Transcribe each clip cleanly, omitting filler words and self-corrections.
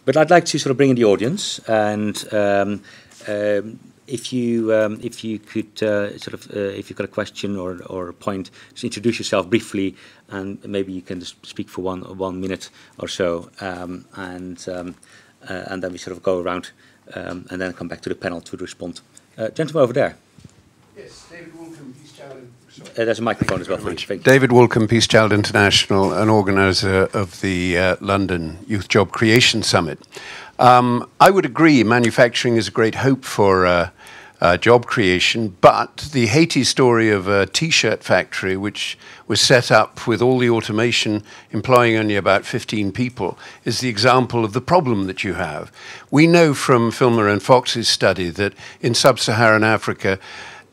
But I'd like to sort of bring in the audience, and if you could if you've got a question or a point, just introduce yourself briefly, and maybe you can just speak for 1 minute or so, and then we sort of go around, and then come back to the panel to respond. Gentleman over there. Yes, David Woolcombe, Peace Child. There's a microphone as well for you. David Woolcombe, Peace Child International, an organiser of the London Youth Job Creation Summit. I would agree manufacturing is a great hope for job creation, but the Haiti story of a T-shirt factory, which was set up with all the automation, employing only about 15 people, is the example of the problem that you have. We know from Filmer and Fox's study that in sub-Saharan Africa,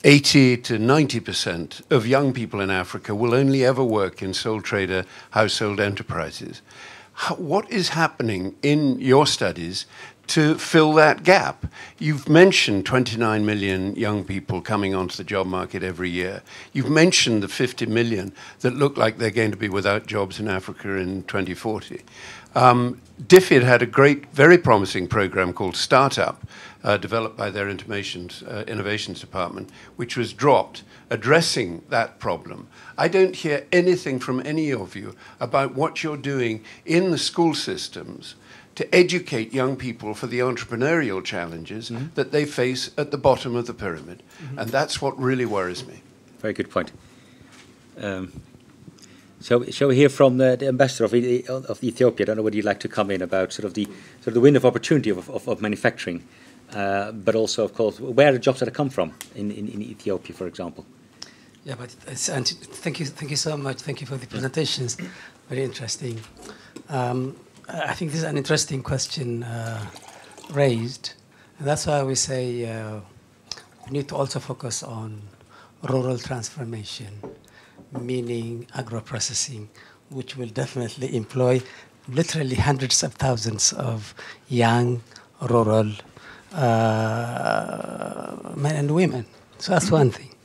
80 to 90% of young people in Africa will only ever work in sole trader household enterprises. What is happening in your studies to fill that gap? You've mentioned 29 million young people coming onto the job market every year. You've mentioned the 50 million that look like they're going to be without jobs in Africa in 2040. DFID had a great, very promising program called Startup, developed by their innovations department, which was dropped, addressing that problem. I don't hear anything from any of you about what you're doing in the school systems to educate young people for the entrepreneurial challenges that they face at the bottom of the pyramid. And that's what really worries me. Very good point. So shall we hear from the ambassador of Ethiopia? I don't know whether you'd like to come in about sort of the window of opportunity of manufacturing, but also, of course, where the jobs that come from in Ethiopia, for example. Yeah, but thank you so much. Thank you for the presentations. Very interesting. I think this is an interesting question raised, and that's why we say we need to also focus on rural transformation, meaning agro-processing, which will definitely employ literally hundreds of thousands of young rural men and women. So that's one thing.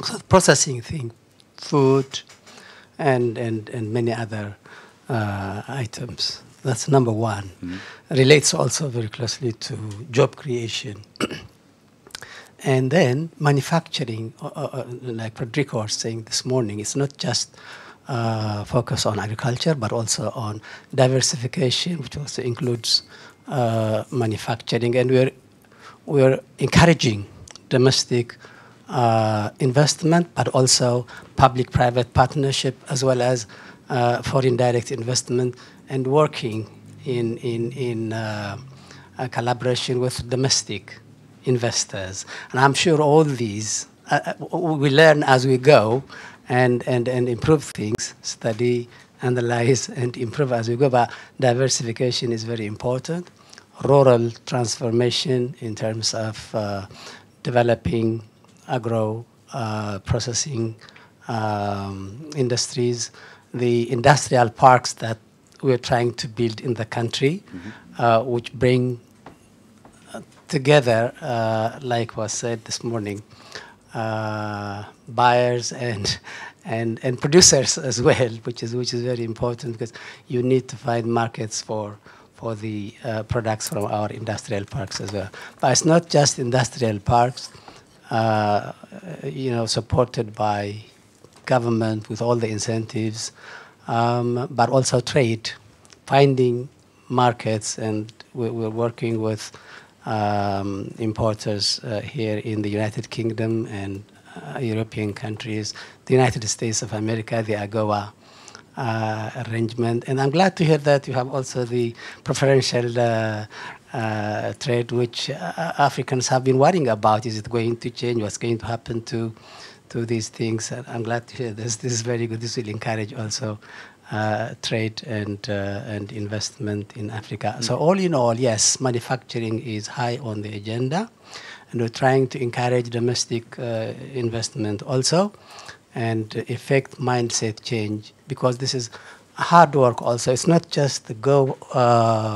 So the processing thing, food and many other items. That's number one. Relates also very closely to job creation. And then manufacturing, like Federico was saying this morning, it's not just focus on agriculture, but also on diversification, which also includes manufacturing. And we're encouraging domestic investment, but also public-private partnership, as well as foreign direct investment, and working in collaboration with domestic investors. And I'm sure all these, we learn as we go and improve things, study, analyze, and improve as we go. But diversification is very important. Rural transformation in terms of developing agro-processing industries, the industrial parks that we're trying to build in the country, which bring together, like was said this morning, buyers and producers as well, which is very important, because you need to find markets for the products from our industrial parks as well. But it's not just industrial parks, supported by government with all the incentives, but also trade, finding markets, and we're working with importers here in the United Kingdom and European countries, the United States of America, the AGOA arrangement. And I'm glad to hear that you have also the preferential trade, which Africans have been worrying about. Is it going to change? What's going to happen to these things? And I'm glad to hear this. This is very good. This will encourage also trade and investment in Africa. So all in all, yes, manufacturing is high on the agenda, and we're trying to encourage domestic investment also, and effect mindset change, because this is hard work also. It's not just to go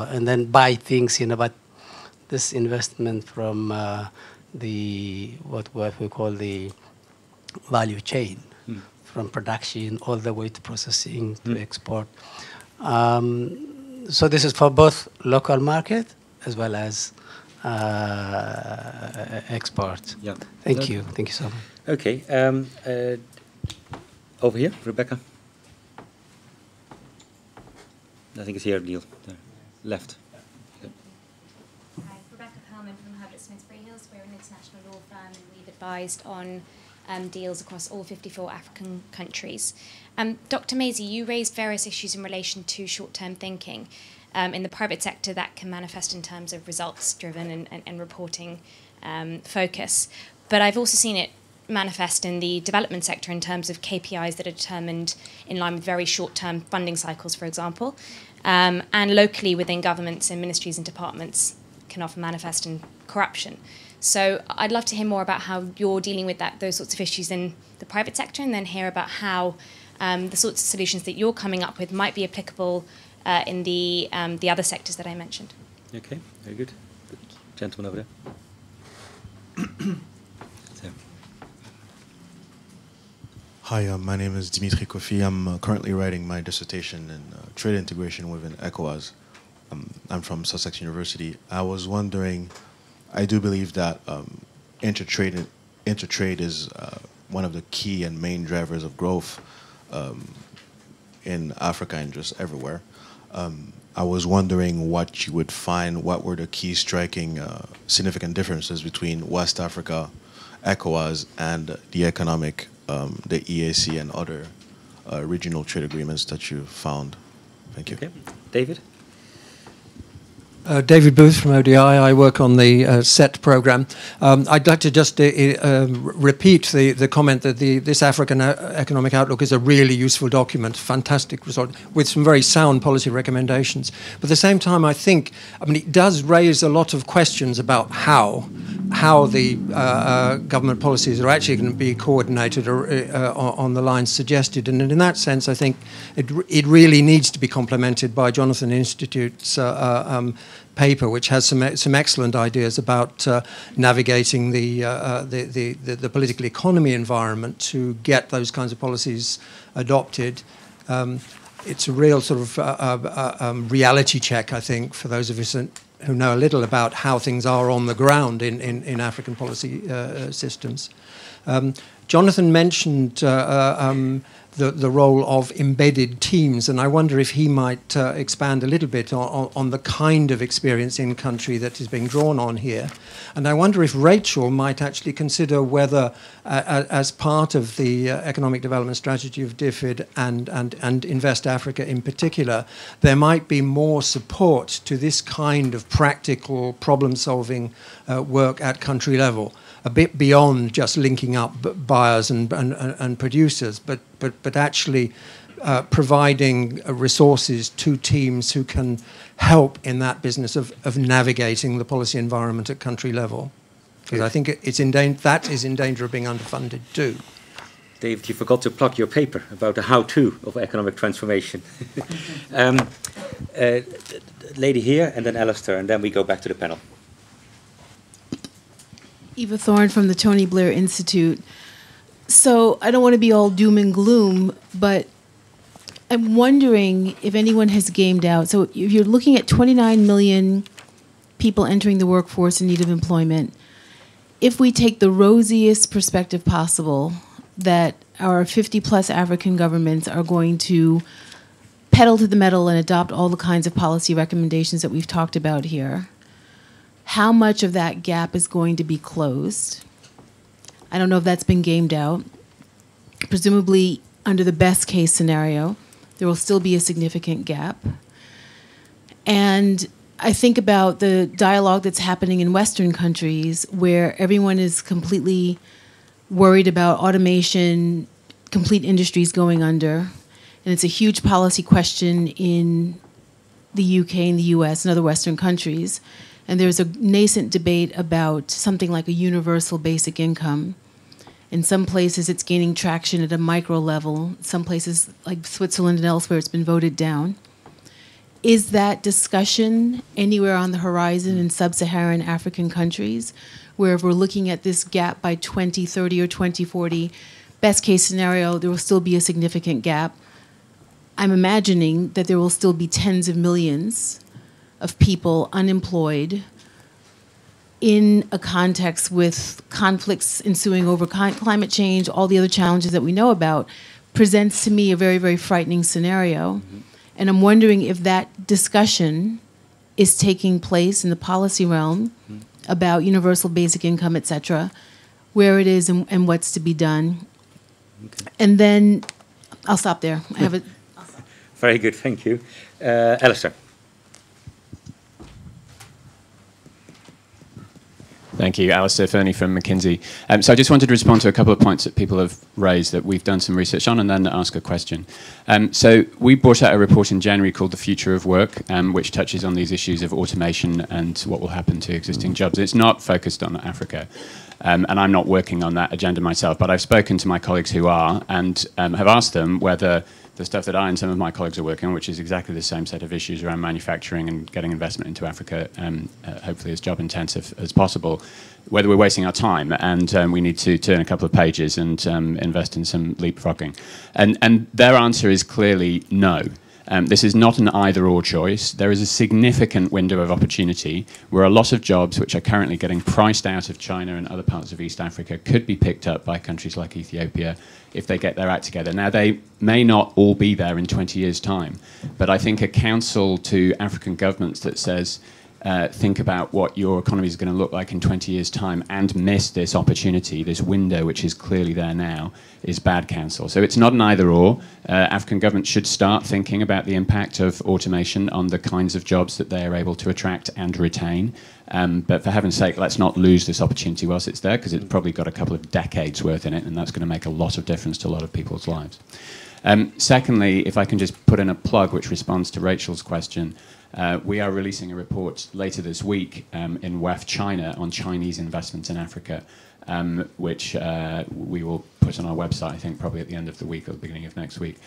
and then buy things, but this investment from what we call the value chain, from production all the way to processing to export. So this is for both local market as well as export. Yeah. Thank you. Thank you so much. Okay. Over here, Rebecca. I think it's here, Neil. There. Left. Okay. Hi, Rebecca Perlman from Herbert Smith Freehills. We're an international law firm and we've advised on deals across all 54 African countries. Dr. Maisie, you raised various issues in relation to short-term thinking. In the private sector, that can manifest in terms of results-driven and reporting focus. But I've also seen it manifest in the development sector in terms of KPIs that are determined in line with very short-term funding cycles, for example. And locally within governments and ministries and departments can often manifest in corruption. So I'd love to hear more about how you're dealing with those sorts of issues in the private sector, and then hear about how the sorts of solutions that you're coming up with might be applicable in the other sectors that I mentioned. Okay, very good. The gentleman over there. So. Hi, my name is Dimitri Kofi. I'm currently writing my dissertation in trade integration within ECOWAS. I'm from Sussex University. I was wondering, I do believe that intertrade is one of the key and main drivers of growth in Africa and just everywhere. I was wondering what you would find, what were the key striking significant differences between West Africa, ECOWAS, and the economic, the EAC and other regional trade agreements that you found. Thank you. Okay. David? David Booth from ODI. I work on the SET program. I'd like to just repeat the comment that this African Economic Outlook is a really useful document, fantastic result, with some very sound policy recommendations. But at the same time, I mean, it does raise a lot of questions about how the government policies are actually going to be coordinated on the lines suggested. And in that sense, I think it really needs to be complemented by Jonathan Institute's paper, which has some excellent ideas about navigating the political economy environment to get those kinds of policies adopted. It's a real sort of reality check, I think, for those of us who know a little about how things are on the ground in African policy systems. Jonathan mentioned the role of embedded teams, and I wonder if he might expand a little bit on the kind of experience in country that is being drawn on here. And I wonder if Rachel might actually consider whether, as part of the economic development strategy of DFID and Invest Africa in particular, there might be more support to this kind of practical problem-solving work at country level, a bit beyond just linking up buyers and producers, but actually providing resources to teams who can help in that business of navigating the policy environment at country level. Because I think that is in danger of being underfunded too. David, you forgot to plug your paper about the how-to of economic transformation. Lady here, and then Alistair, and then we go back to the panel. Eva Thorne from the Tony Blair Institute. So I don't want to be all doom and gloom, but I'm wondering if anyone has gamed out. So if you're looking at 29 million people entering the workforce in need of employment, if we take the rosiest perspective possible that our 50-plus African governments are going to pedal to the metal and adopt all the kinds of policy recommendations that we've talked about here, how much of that gap is going to be closed? I don't know if that's been gamed out. Presumably, under the best case scenario, there will still be a significant gap. And I think about the dialogue that's happening in Western countries where everyone is completely worried about automation, complete industries going under. And it's a huge policy question in the UK and the US and other Western countries. And there's a nascent debate about something like a universal basic income. In some places, it's gaining traction at a micro level. Some places, like Switzerland and elsewhere, it's been voted down. Is that discussion anywhere on the horizon in sub-Saharan African countries, where if we're looking at this gap by 2030 or 2040, best case scenario, there will still be a significant gap? I'm imagining that there will still be tens of millions of people unemployed in a context with conflicts ensuing over climate change, all the other challenges that we know about, presents to me a very, very frightening scenario. Mm-hmm. And I'm wondering if that discussion is taking place in the policy realm about universal basic income, et cetera, where it is and what's to be done. Okay. And then I'll stop there. I have a... Very good, thank you. Alistair. Thank you. Alistair Fernie from McKinsey. So I just wanted to respond to a couple of points that people have raised that we've done some research on and then ask a question. So we brought out a report in January called The Future of Work, which touches on these issues of automation and what will happen to existing jobs. It's not focused on Africa. And I'm not working on that agenda myself, but I've spoken to my colleagues who are and have asked them whether the stuff that I and some of my colleagues are working on, which is exactly the same set of issues around manufacturing and getting investment into Africa, hopefully as job intensive as possible, whether we're wasting our time and we need to turn a couple of pages and invest in some leapfrogging. And their answer is clearly no. This is not an either-or choice. There is a significant window of opportunity where a lot of jobs which are currently getting priced out of China and other parts of East Africa could be picked up by countries like Ethiopia if they get their act together. Now, they may not all be there in 20 years' time, but I think a counsel to African governments that says, think about what your economy is going to look like in 20 years' time and miss this opportunity, this window which is clearly there now, is bad counsel. So it's not an either-or. African governments should start thinking about the impact of automation on the kinds of jobs that they are able to attract and retain. But for heaven's sake, let's not lose this opportunity whilst it's there, because it's probably got a couple of decades worth in it, and that's going to make a lot of difference to a lot of people's lives. Secondly, if I can just put in a plug which responds to Rachel's question, we are releasing a report later this week in WEF China on Chinese investments in Africa, which we will put on our website, I think, probably at the end of the week or the beginning of next week.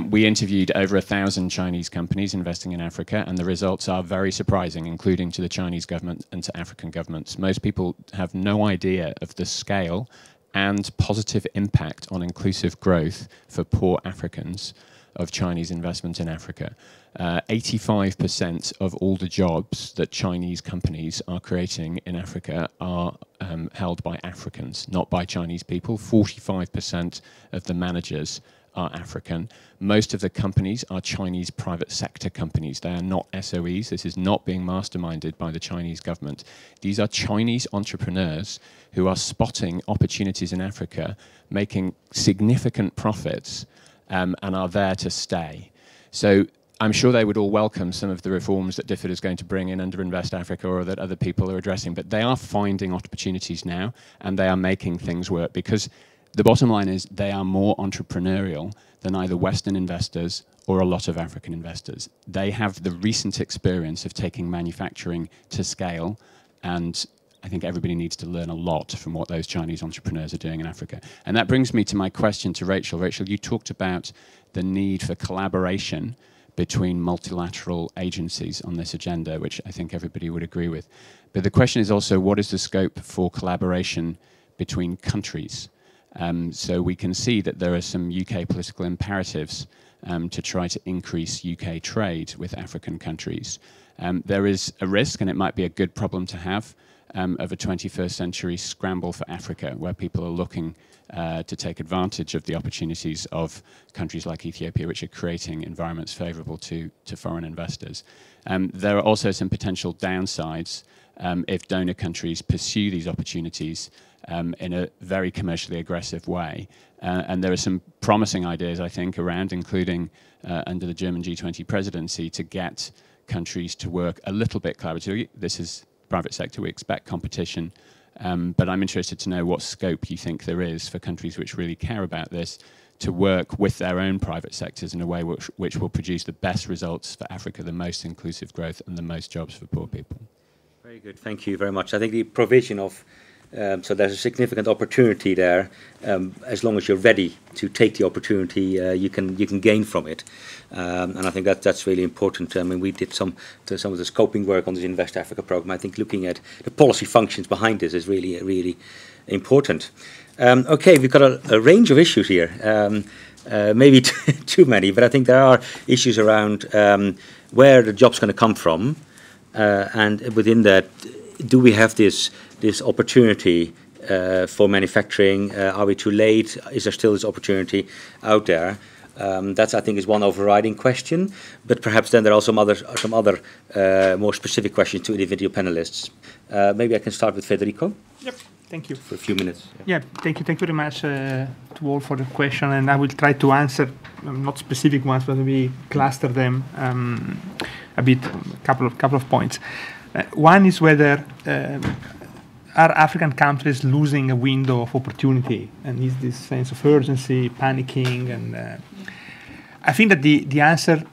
We interviewed over 1,000 Chinese companies investing in Africa, and the results are very surprising, including to the Chinese government and to African governments. Most people have no idea of the scale and positive impact on inclusive growth for poor Africans of Chinese investment in Africa. 85% of all the jobs that Chinese companies are creating in Africa are held by Africans, not by Chinese people. 45% of the managers are African. Most of the companies are Chinese private sector companies. They are not SOEs. This is not being masterminded by the Chinese government. These are Chinese entrepreneurs who are spotting opportunities in Africa, making significant profits, and are there to stay. So I'm sure they would all welcome some of the reforms that DFID is going to bring in under Invest Africa or that other people are addressing, but they are finding opportunities now and they are making things work, because the bottom line is they are more entrepreneurial than either Western investors or a lot of African investors. They have the recent experience of taking manufacturing to scale, and I think everybody needs to learn a lot from what those Chinese entrepreneurs are doing in Africa. And that brings me to my question to Rachel. Rachel, you talked about the need for collaboration between multilateral agencies on this agenda, which I think everybody would agree with. But the question is also, what is the scope for collaboration between countries? So we can see that there are some UK political imperatives to try to increase UK trade with African countries. There is a risk, and it might be a good problem to have, of a 21st century scramble for Africa, where people are looking to take advantage of the opportunities of countries like Ethiopia, which are creating environments favorable to foreign investors. There are also some potential downsides if donor countries pursue these opportunities in a very commercially aggressive way. And there are some promising ideas, I think, around, including under the German G20 presidency, to get countries to work a little bit collaboratively. This is private sector, we expect competition, but I'm interested to know what scope you think there is for countries which really care about this to work with their own private sectors in a way which will produce the best results for Africa, the most inclusive growth and the most jobs for poor people. Very good, thank you very much. I think the provision of so there's a significant opportunity there. As long as you're ready to take the opportunity, you can gain from it, and I think that's really important. I mean, we did some of the scoping work on this Invest Africa program. I think looking at the policy functions behind this is really important. Okay, we've got a range of issues here. maybe too many, but I think there are issues around where the job's going to come from, and within that, do we have this opportunity for manufacturing? Are we too late? Is there still this opportunity out there? That's, I think, is one overriding question. But perhaps then there are some other more specific questions to individual panelists. Maybe I can start with Federico. Yep. Thank you. For a few minutes. Yeah, thank you. Thank you very much to all for the question. And I will try to answer, not specific ones, but maybe cluster them a bit, couple of points. One is whether are African countries losing a window of opportunity? And is this sense of urgency, panicking? And I think that the answer,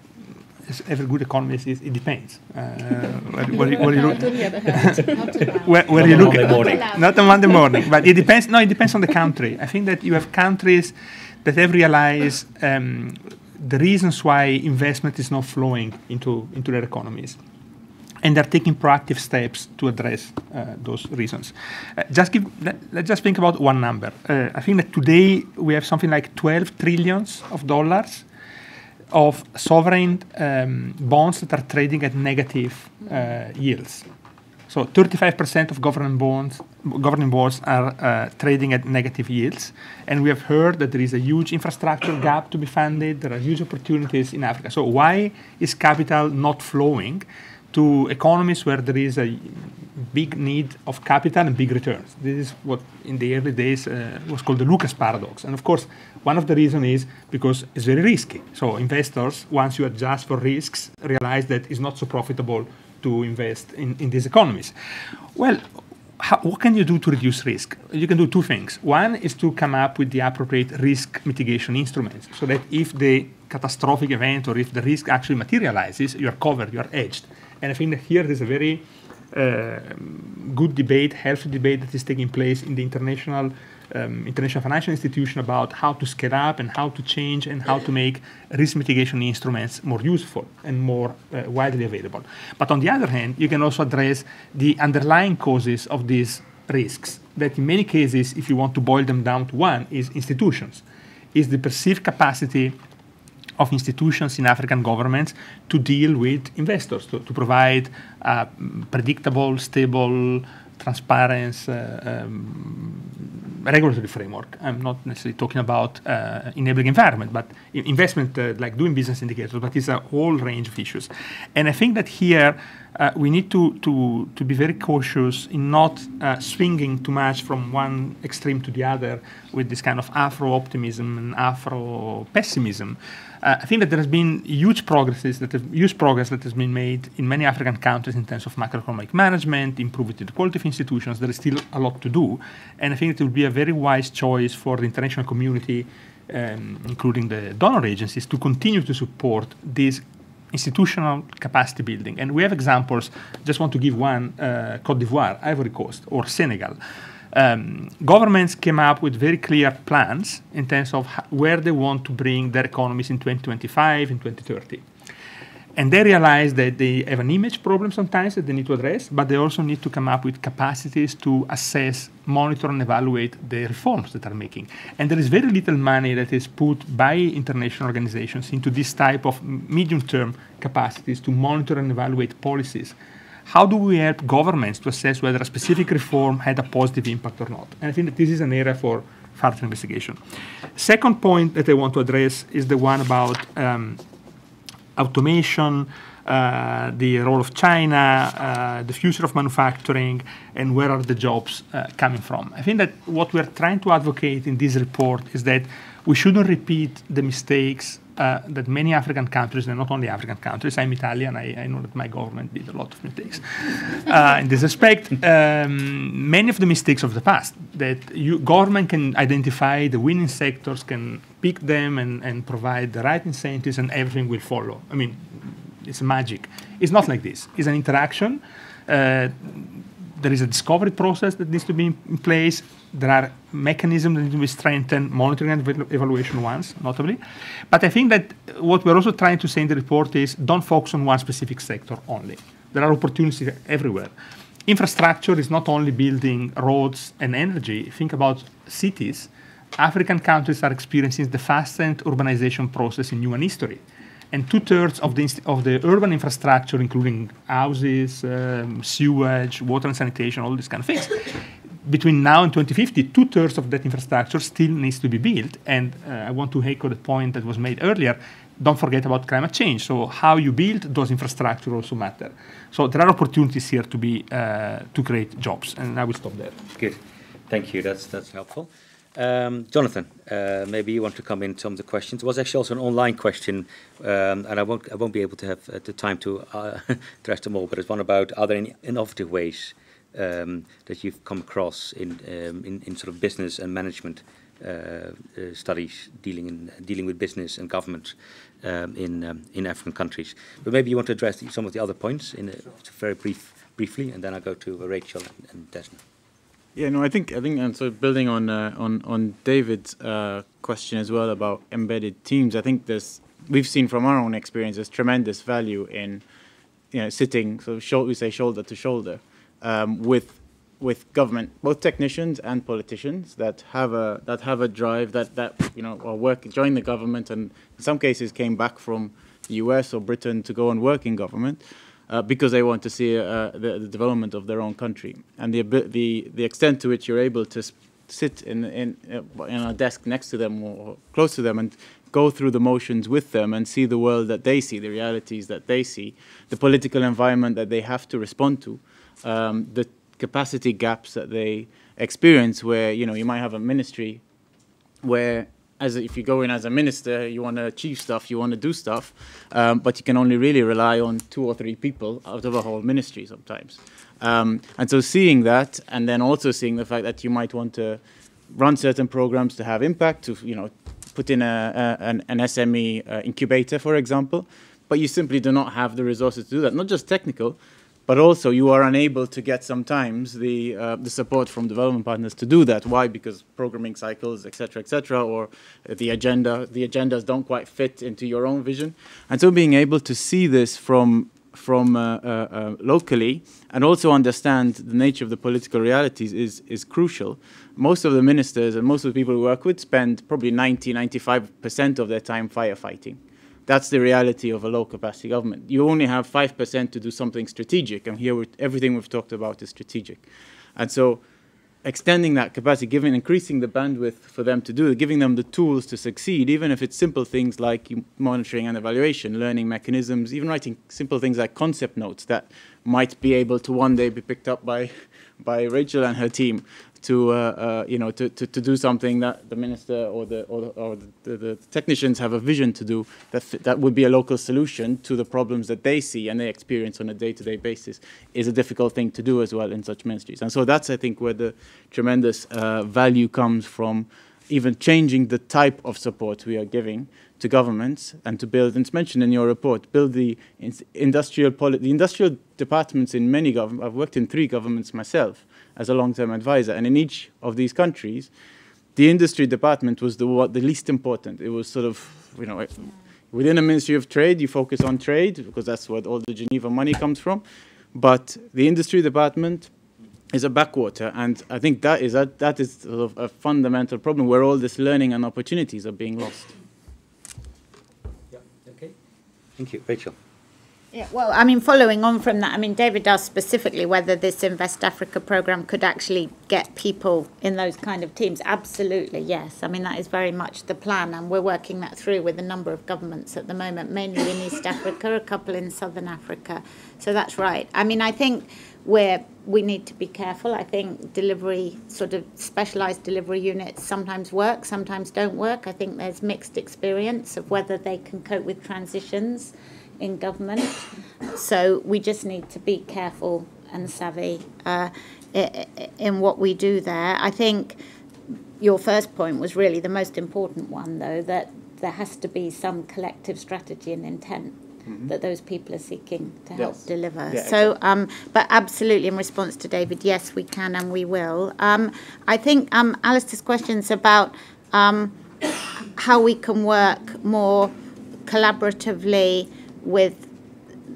as every good economist, is it depends. Where you look at, not on Monday morning, but it depends. No, it depends on the country. I think that you have countries that have realized the reasons why investment is not flowing into their economies, and they're taking proactive steps to address those reasons. Let's just think about one number. I think that today we have something like $12 trillion of sovereign bonds that are trading at negative yields. So 35% of governing bonds are trading at negative yields. And we have heard that there is a huge infrastructure gap to be funded. There are huge opportunities in Africa. So why is capital not flowing to economies where there is a big need of capital and big returns? This is what in the early days was called the Lucas paradox. And of course, one of the reasons is because it's very risky. So investors, once you adjust for risks, realize that it's not so profitable to invest in these economies. Well, what can you do to reduce risk? You can do two things. One is to come up with the appropriate risk mitigation instruments, so that if the catastrophic event or if the risk actually materializes, you're covered, you're edged. And I think that here there's a very good debate, healthy debate that is taking place in the international financial institution about how to scale up and how to change and how to make risk mitigation instruments more useful and more widely available. But on the other hand, you can also address the underlying causes of these risks, that in many cases, if you want to boil them down to one, is institutions, is the perceived capacity of institutions in African governments to deal with investors, to provide predictable, stable, transparent regulatory framework. I'm not necessarily talking about enabling environment, but investment, like doing business indicators, but it's a whole range of issues. And I think that here we need to be very cautious in not swinging too much from one extreme to the other with this kind of Afro-optimism and Afro-pessimism. I think that there has been huge progress that has been made in many African countries in terms of macroeconomic management, improving the quality of institutions. There is still a lot to do, and I think it will be a very wise choice for the international community, including the donor agencies, to continue to support this institutional capacity building. And we have examples. Just want to give one: Côte d'Ivoire, Ivory Coast, or Senegal. Governments came up with very clear plans in terms of where they want to bring their economies in 2025 and 2030. And they realize that they have an image problem sometimes that they need to address, but they also need to come up with capacities to assess, monitor, and evaluate the reforms that are making. And there is very little money that is put by international organizations into this type of medium-term capacities to monitor and evaluate policies. How do we help governments to assess whether a specific reform had a positive impact or not? And I think that this is an area for further investigation. Second point that I want to address is the one about automation, the role of China, the future of manufacturing, and where are the jobs coming from. I think that what we're trying to advocate in this report is that we shouldn't repeat the mistakes that many African countries, and not only African countries, I'm Italian, I know that my government did a lot of mistakes in this respect. Many of the mistakes of the past, that government can identify the winning sectors, can pick them and provide the right incentives, and everything will follow. I mean, it's magic. It's not like this. It's an interaction. There is a discovery process that needs to be in place. There are mechanisms that need to be strengthened, monitoring and evaluation ones, notably. But I think that what we're also trying to say in the report is don't focus on one specific sector only. There are opportunities everywhere. Infrastructure is not only building roads and energy. Think about cities. African countries are experiencing the fastest urbanization process in human history. And 2/3 of the urban infrastructure, including houses, sewage, water and sanitation, all these kind of things, between now and 2050, 2/3 of that infrastructure still needs to be built. And I want to echo the point that was made earlier. Don't forget about climate change. So how you build those infrastructure also matter. So there are opportunities here to create jobs. And I will stop there. Good. Thank you. That's helpful. Jonathan, maybe you want to come in some of the questions. It was actually also an online question, and I won't be able to have the time to address them all. But it's one about, are there any innovative ways that you've come across in sort of business and management studies dealing with business and government in African countries? But maybe you want to address some of the other points in very briefly, and then I'll go to Rachel and Desna. Yeah, no, I think, and so building on David's question as well about embedded teams, I think we've seen from our own experience there's tremendous value in, sitting we say shoulder to shoulder with government, both technicians and politicians that have a drive that or join the government, and in some cases came back from the US or Britain to go and work in government. Because they want to see the development of their own country, and the extent to which you're able to sit in a desk next to them or close to them and go through the motions with them and see the world that they see, the realities that they see, the political environment that they have to respond to, the capacity gaps that they experience, where you might have a ministry where, if you go in as a minister, you want to achieve stuff, you want to do stuff, but you can only really rely on 2 or 3 people out of a whole ministry sometimes. And so seeing that, and then also seeing the fact that you might want to run certain programs to have impact, to put in an SME incubator, for example, but you simply do not have the resources to do that. Not just technical, but also you are unable to get sometimes the support from development partners to do that. Why? Because programming cycles, et cetera, or the agendas don't quite fit into your own vision. And so being able to see this from locally and also understand the nature of the political realities is crucial. Most of the ministers and most of the people we work with spend probably 95% of their time firefighting. That's the reality of a low-capacity government. You only have 5% to do something strategic, and here everything we've talked about is strategic. And so extending that capacity, increasing the bandwidth for them to do it, giving them the tools to succeed, even if it's simple things like monitoring and evaluation, learning mechanisms, even writing simple things like concept notes that might be able to one day be picked up by Rachel and her team to do something that the minister or the technicians have a vision to do that would be a local solution to the problems that they see and they experience on a day-to-day basis, is a difficult thing to do as well in such ministries. And so that's, I think, where the tremendous value comes from, even changing the type of support we are giving to governments, and to build, and it's mentioned in your report, build the industrial departments in many governments. I've worked in 3 governments myself as a long-term advisor, and in each of these countries, the industry department was the least important. It was sort of, within a Ministry of Trade, you focus on trade because that's where all the Geneva money comes from, but the industry department is a backwater, and I think that is sort of a fundamental problem where all this learning and opportunities are being lost. Yeah. Okay. Thank you, Rachel. Yeah, well, following on from that, David asked specifically whether this Invest Africa program could actually get people in those kind of teams. Absolutely, yes. That is very much the plan, and we're working that through with a number of governments at the moment, mainly in East Africa, a couple in Southern Africa. So that's right. I think we need to be careful. I think sort of specialised delivery units sometimes work, sometimes don't work. I think there's mixed experience of whether they can cope with transitions in government. So we just need to be careful and savvy in what we do there. I think your first point was really the most important one, though, that there has to be some collective strategy and intent that those people are seeking to help deliver. Yeah, so, but absolutely, in response to David, yes, we can and we will. I think Alistair's questions about how we can work more collaboratively with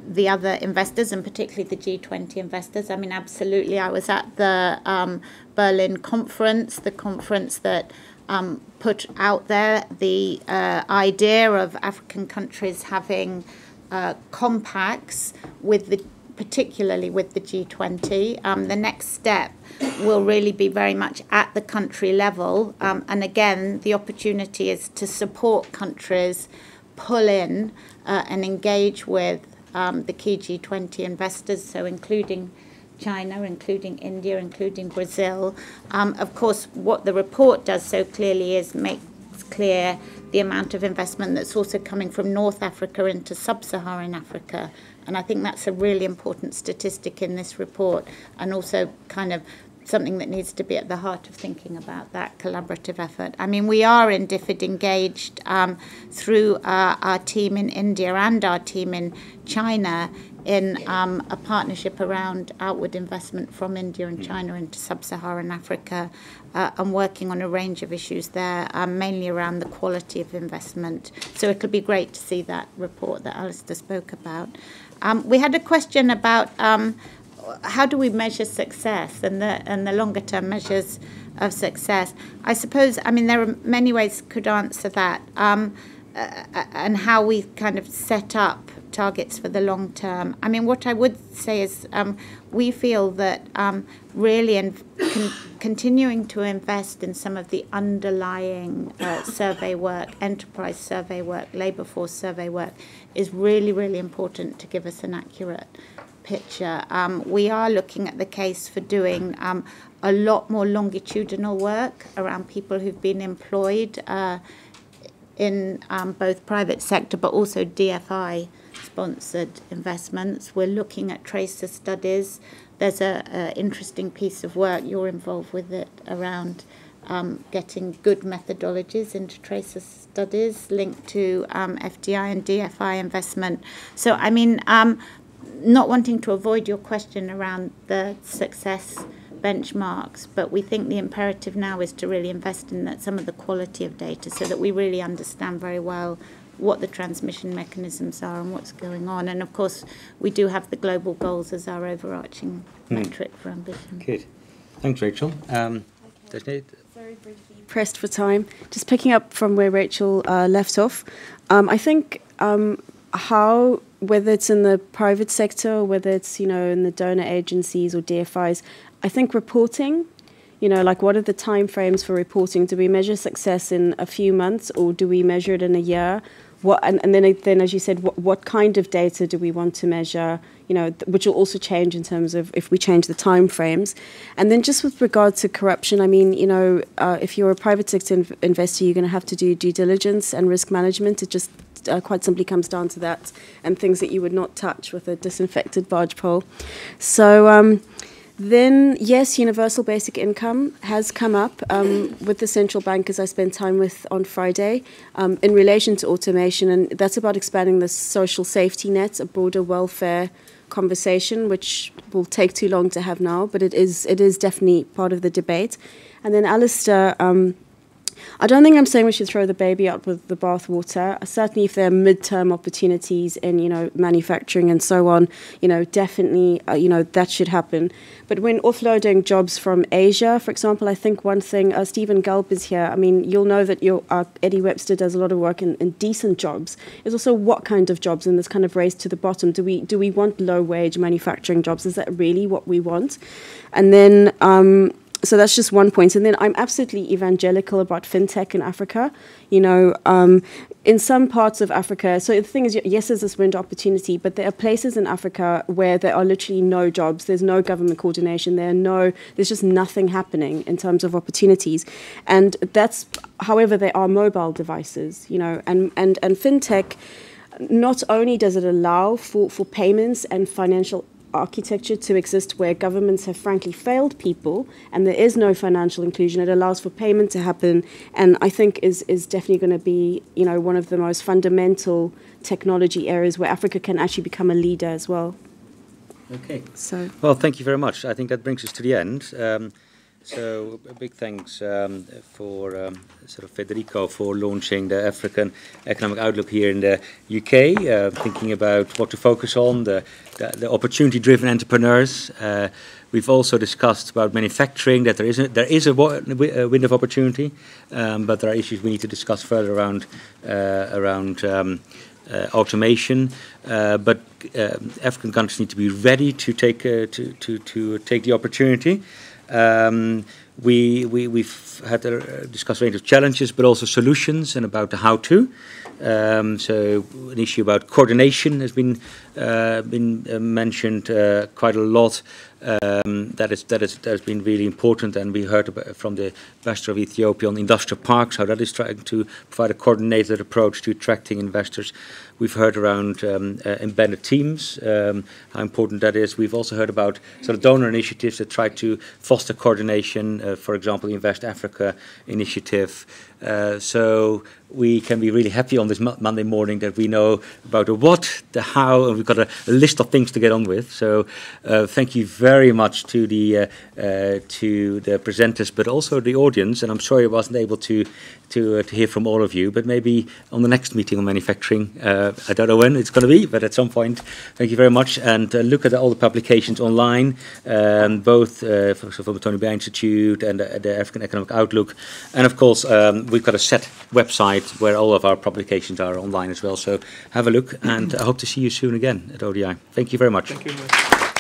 the other investors, and particularly the G20 investors. Absolutely. I was at the Berlin conference, the conference that put out there the idea of African countries having compacts with particularly with the G20. The next step will really be very much at the country level. And again, the opportunity is to support countries, pull in and engage with the key G20 investors, so including China, including India, including Brazil. Of course, what the report does so clearly is makes clear the amount of investment that's also coming from North Africa into sub-Saharan Africa. And I think that's a really important statistic in this report, and also kind of something that needs to be at the heart of thinking about that collaborative effort. I mean, we are in DFID engaged through our team in India and our team in China in a partnership around outward investment from India and China into sub-Saharan Africa, and working on a range of issues there, mainly around the quality of investment. So it'll be great to see that report that Alistair spoke about. We had a question about how do we measure success and the longer-term measures of success. I suppose, I mean, there are many ways could answer that, and how we kind of set up targets for the long term. I mean, what I would say is we feel that really continuing to invest in some of the underlying survey work, enterprise survey work, labour force survey work is really, really important to give us an accurate picture. We are looking at the case for doing a lot more longitudinal work around people who've been employed in both private sector but also DFI sponsored investments. We're looking at tracer studies. There's an interesting piece of work, you're involved with it, around getting good methodologies into tracer studies linked to FDI and DFI investment. So, I mean, not wanting to avoid your question around the success benchmarks, but we think the imperative now is to really invest in some of the quality of data so that we really understand very well what the transmission mechanisms are and what's going on. And of course, we do have the global goals as our overarching metric for ambition. Good. Thanks, Rachel. Desnée? Very briefly, pressed for time. Just picking up from where Rachel left off, I think whether it's in the private sector or whether it's, in the donor agencies or DFIs, I think reporting, like what are the time frames for reporting? Do we measure success in a few months or do we measure it in a year? And then, as you said, what kind of data do we want to measure? Which will also change in terms of if we change the time frames. And then just with regard to corruption, I mean, if you're a private sector investor, you're going to have to do due diligence and risk management. It just quite simply comes down to that, and things that you would not touch with a disinfected barge pole. So then, yes, universal basic income has come up with the central bankers I spent time with on Friday in relation to automation, and that's about expanding the social safety net, a broader welfare conversation, which will take too long to have now, but it is definitely part of the debate. And then Alistair, I don't think I'm saying we should throw the baby out with the bathwater. Certainly, if there are midterm opportunities in, manufacturing and so on, definitely, that should happen. But when offloading jobs from Asia, for example, I think one thing, Stephen Gulp is here. I mean, you'll know that Eddie Webster does a lot of work in decent jobs. It's also what kind of jobs, and this kind of race to the bottom. Do we want low-wage manufacturing jobs? Is that really what we want? And then so that's just one point. And then I'm absolutely evangelical about fintech in Africa. In some parts of Africa, so the thing is, yes, there's this window opportunity, but there are places in Africa where there are literally no jobs. There's no government coordination. There's just nothing happening in terms of opportunities. And that's, however, there are mobile devices, and fintech, not only does it allow for payments and financial architecture to exist where governments have frankly failed people and there is no financial inclusion, it allows for payment to happen, and I think is definitely going to be one of the most fundamental technology areas where Africa can actually become a leader as well. Okay. Well, thank you very much. I think that brings us to the end. So a big thanks for sort of Federico for launching the African Economic Outlook here in the UK, thinking about what to focus on, the opportunity-driven entrepreneurs, We've also discussed about manufacturing, that there is a window of opportunity, but there are issues we need to discuss further around automation. But African countries need to be ready to take take the opportunity. We've had a discussed range of challenges, but also solutions and about the how-to. So an issue about coordination has been mentioned quite a lot. That has been really important, and we heard from the Ambassador of Ethiopia on industrial parks, how that is trying to provide a coordinated approach to attracting investors. We've heard around embedded teams, how important that is. We've also heard about sort of donor initiatives that try to foster coordination, for example, the Invest Africa initiative. So we can be really happy on this Monday morning that we know about the what, the how, and we've got a list of things to get on with. So thank you very much to the presenters, but also the audience. And I'm sorry I wasn't able to hear from all of you, but maybe on the next meeting on manufacturing. I don't know when it's going to be, but at some point. Thank you very much, and look at all the publications online, both from the Tony Blair Institute and the African Economic Outlook, and of course we've got a set website where all of our publications are online as well. So have a look, and I hope to see you soon again at ODI. Thank you very much. Thank you.